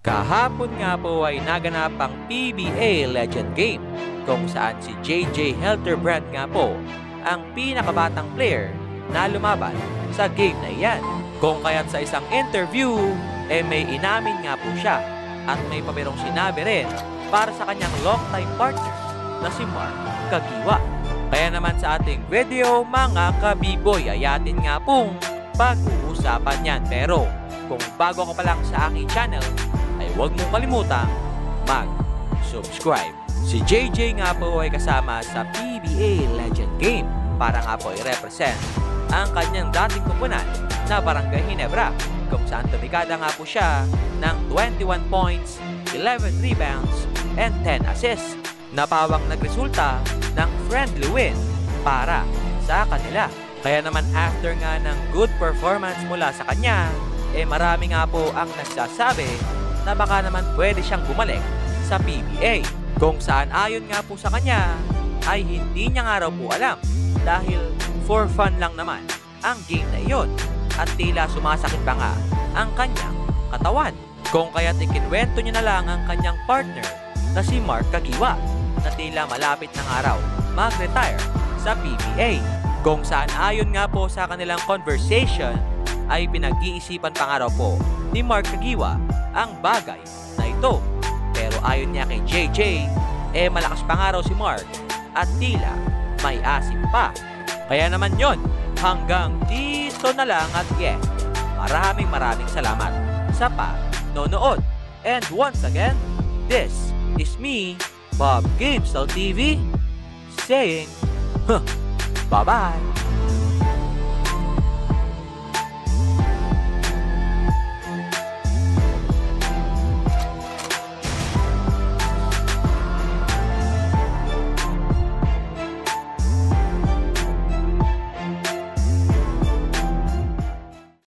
Kahapon nga po ay naganap ang PBA Legend Game kung saan si JJ Helterbrand nga po ang pinakabatang player na lumaban sa game na iyan. Kung kaya't sa isang interview, may inamin nga po siya at may pabirong sinabi rin para sa kanyang long-time partner na si Mark Kagiwa. Kaya naman sa ating video mga kabiboy ay atin nga pong pag-uusapan yan. Pero kung bago ka pa lang sa aking channel, ay huwag mong kalimutang mag-subscribe. Si JJ nga po ay kasama sa PBA Legend Game para nga po i-represent ang kanyang dating kupunan na Barangay Ginebra, kung saan tumikada nga po siya ng 21 points, 11 rebounds, and 10 assists. Napawang nagresulta ng friendly win para sa kanila. Kaya naman after nga ng good performance mula sa kanya, marami nga po ang nagsasabi na baka naman pwede siyang bumalik sa PBA. Kung saan ayon nga po sa kanya, ay hindi niya nga raw po alam dahil for fun lang naman ang game na iyon at tila sumasakit pa nga ang kanyang katawan. Kung kaya't ikinwento niya na lang ang kanyang partner na si Mark Kagiwa na tila malapit ng araw mag-retire sa PBA. Kung saan ayon nga po sa kanilang conversation ay pinag-iisipan pa nga raw po ni Mark Kagiwa ang bagay na ito. Pero ayon niya kay JJ, malakas pa nga raw si Mark at tila may asim pa. Kaya naman yon, hanggang dito na lang at maraming salamat sa panonood. And once again, this is me, Bob Gamesell TV, saying, bye-bye!